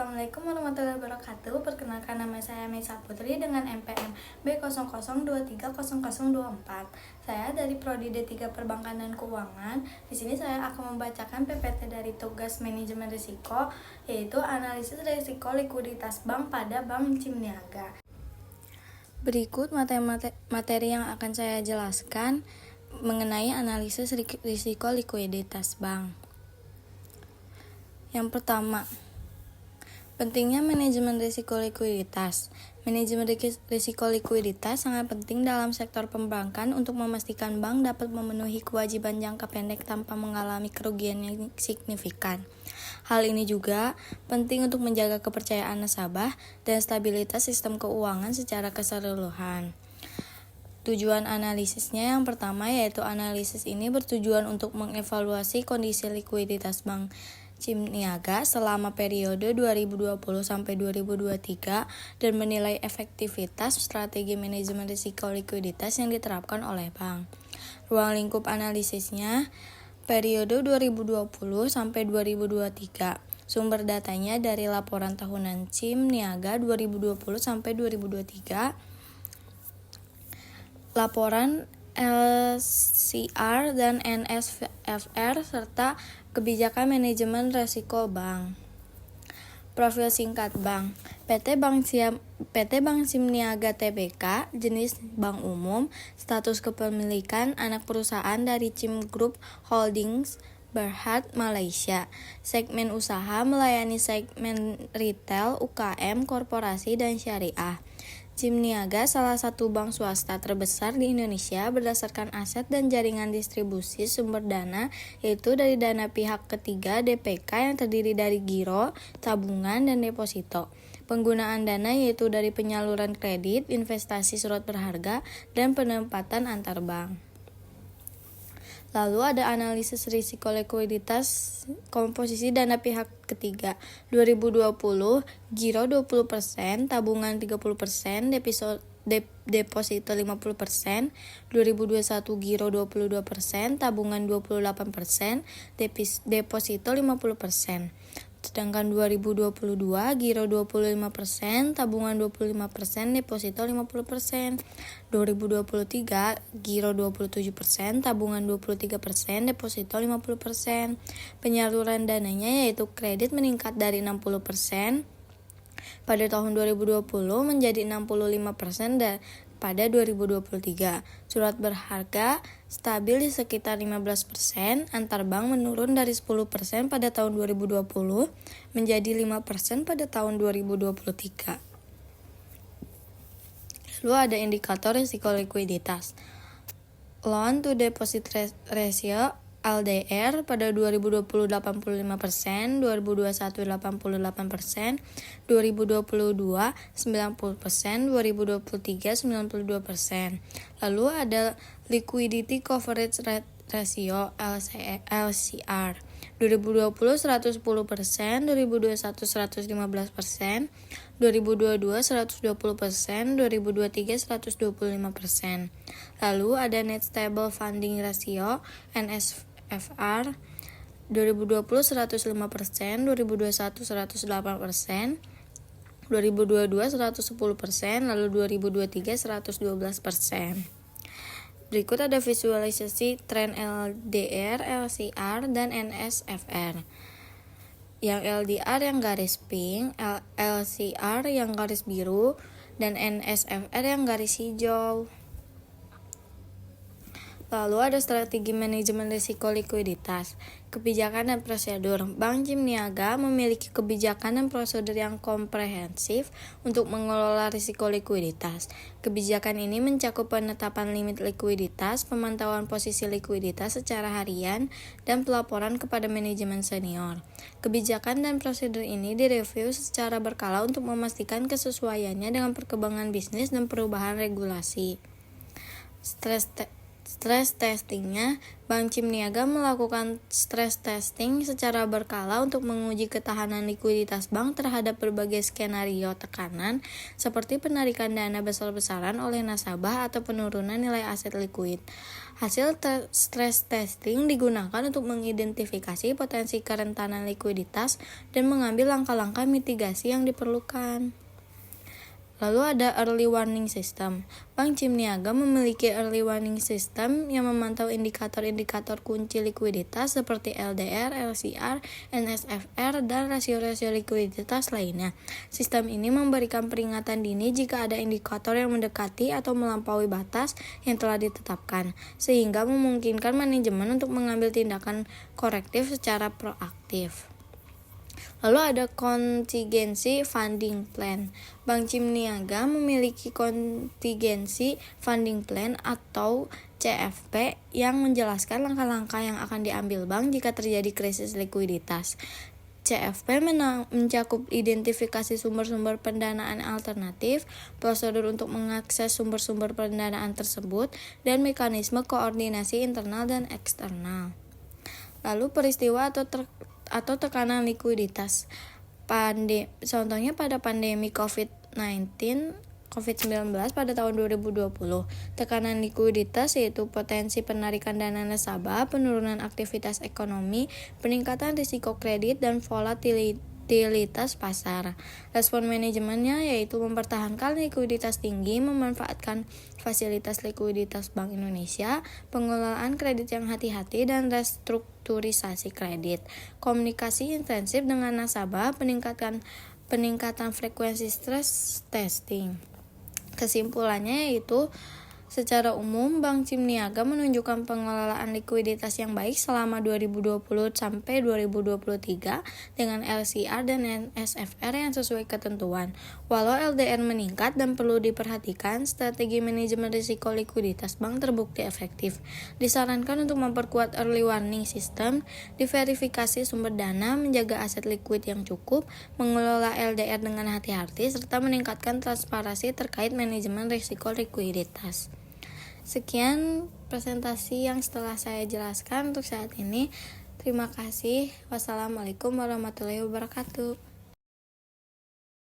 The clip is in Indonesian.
Assalamualaikum warahmatullahi wabarakatuh. Perkenalkan, nama saya Meisa Putri dengan NPM B00230024. Saya dari Prodi D3 Perbankan dan Keuangan. Di sini saya akan membacakan PPT dari tugas manajemen risiko, yaitu analisis risiko likuiditas bank pada Bank Cimniaga. Berikut materi yang akan saya jelaskan mengenai analisis risiko likuiditas bank. Yang pertama, pentingnya manajemen risiko likuiditas. Manajemen risiko likuiditas sangat penting dalam sektor perbankan untuk memastikan bank dapat memenuhi kewajiban jangka pendek tanpa mengalami kerugian yang signifikan. Hal ini juga penting untuk menjaga kepercayaan nasabah dan stabilitas sistem keuangan secara keseluruhan. Tujuan analisisnya yang pertama yaitu analisis ini bertujuan untuk mengevaluasi kondisi likuiditas Bank Cimniaga selama periode 2020 sampai 2023 dan menilai efektivitas strategi manajemen risiko likuiditas yang diterapkan oleh bank. Ruang lingkup analisisnya periode 2020 sampai 2023. Sumber datanya dari laporan tahunan Cimniaga 2020 sampai 2023. Laporan LCR dan NSFR serta kebijakan manajemen risiko bank. Profil singkat bank. PT Bank Cimniaga Tbk, jenis bank umum, status kepemilikan anak perusahaan dari Cim Group Holdings Berhad, Malaysia. Segmen usaha melayani segmen retail, UKM, korporasi, dan syariah. Cimniaga salah satu bank swasta terbesar di Indonesia berdasarkan aset dan jaringan distribusi sumber dana, yaitu dari dana pihak ketiga DPK yang terdiri dari giro, tabungan, dan deposito. Penggunaan dana yaitu dari penyaluran kredit, investasi surat berharga, dan penempatan antar bank. Lalu ada analisis risiko likuiditas komposisi dana pihak ketiga. 2020 giro 20%, tabungan 30%, deposito 50%, 2021 giro 22%, tabungan 28%, deposito 50%. Sedangkan 2022 giro 25%, tabungan 25%, deposito 50%. 2023 giro 27%, tabungan 23%, deposito 50%. Penyaluran dananya yaitu kredit meningkat dari 60% pada tahun 2020 menjadi 65% pada 2023. Surat berharga stabil di sekitar 15%, antar bank menurun dari 10% pada tahun 2020 menjadi 5% pada tahun 2023. Lalu ada indikator risiko likuiditas. Loan to deposit ratio LDR pada 2020 85%, 2021 88%, 2022 90%, 2023 92%. Lalu ada liquidity coverage ratio LCR. 2020 110%, 2021 115%, 2022 120%, 2023 125%. Lalu ada net stable funding ratio NSFR. 2020 105%, 2021 108%, 2022 110%, lalu 2023 112%. Berikut ada visualisasi tren LDR, LCR, dan NSFR. Yang LDR yang garis pink, LCR yang garis biru, dan NSFR yang garis hijau. Lalu ada strategi manajemen risiko likuiditas, kebijakan dan prosedur. Bank Cimniaga memiliki kebijakan dan prosedur yang komprehensif untuk mengelola risiko likuiditas. Kebijakan ini mencakup penetapan limit likuiditas, pemantauan posisi likuiditas secara harian, dan pelaporan kepada manajemen senior. Kebijakan dan prosedur ini direview secara berkala untuk memastikan kesesuaiannya dengan perkembangan bisnis dan perubahan regulasi. Stress testingnya, Bank Cimniaga melakukan stress testing secara berkala untuk menguji ketahanan likuiditas bank terhadap berbagai skenario tekanan seperti penarikan dana besar-besaran oleh nasabah atau penurunan nilai aset likuid. Hasil stress testing digunakan untuk mengidentifikasi potensi kerentanan likuiditas dan mengambil langkah-langkah mitigasi yang diperlukan. Lalu ada early warning system. Bank Cimniaga memiliki early warning system yang memantau indikator-indikator kunci likuiditas seperti LDR, LCR, NSFR, dan rasio-rasio likuiditas lainnya. Sistem ini memberikan peringatan dini jika ada indikator yang mendekati atau melampaui batas yang telah ditetapkan, sehingga memungkinkan manajemen untuk mengambil tindakan korektif secara proaktif. Lalu ada contingency funding plan. Bank Cimniaga memiliki contingency funding plan atau CFP yang menjelaskan langkah-langkah yang akan diambil bank jika terjadi krisis likuiditas. CFP mencakup identifikasi sumber-sumber pendanaan alternatif, prosedur untuk mengakses sumber-sumber pendanaan tersebut, dan mekanisme koordinasi internal dan eksternal. Lalu peristiwa atau tekanan likuiditas. Contohnya pada pandemi COVID-19 pada tahun 2020. Tekanan likuiditas yaitu potensi penarikan dana nasabah, penurunan aktivitas ekonomi, peningkatan risiko kredit, dan volatilitas pasar. Respon manajemennya yaitu mempertahankan likuiditas tinggi, memanfaatkan fasilitas likuiditas Bank Indonesia, pengelolaan kredit yang hati-hati, dan restrukturisasi kredit. Komunikasi intensif dengan nasabah, peningkatan frekuensi stress testing. Kesimpulannya yaitu secara umum, Bank Cimniaga menunjukkan pengelolaan likuiditas yang baik selama 2020 sampai 2023 dengan LCR dan NSFR yang sesuai ketentuan. Walau LDR meningkat dan perlu diperhatikan, strategi manajemen risiko likuiditas bank terbukti efektif. Disarankan untuk memperkuat early warning system, diverifikasi sumber dana, menjaga aset likuid yang cukup, mengelola LDR dengan hati-hati, serta meningkatkan transparansi terkait manajemen risiko likuiditas. Sekian presentasi yang setelah saya jelaskan untuk saat ini. Terima kasih. Wassalamualaikum warahmatullahi wabarakatuh.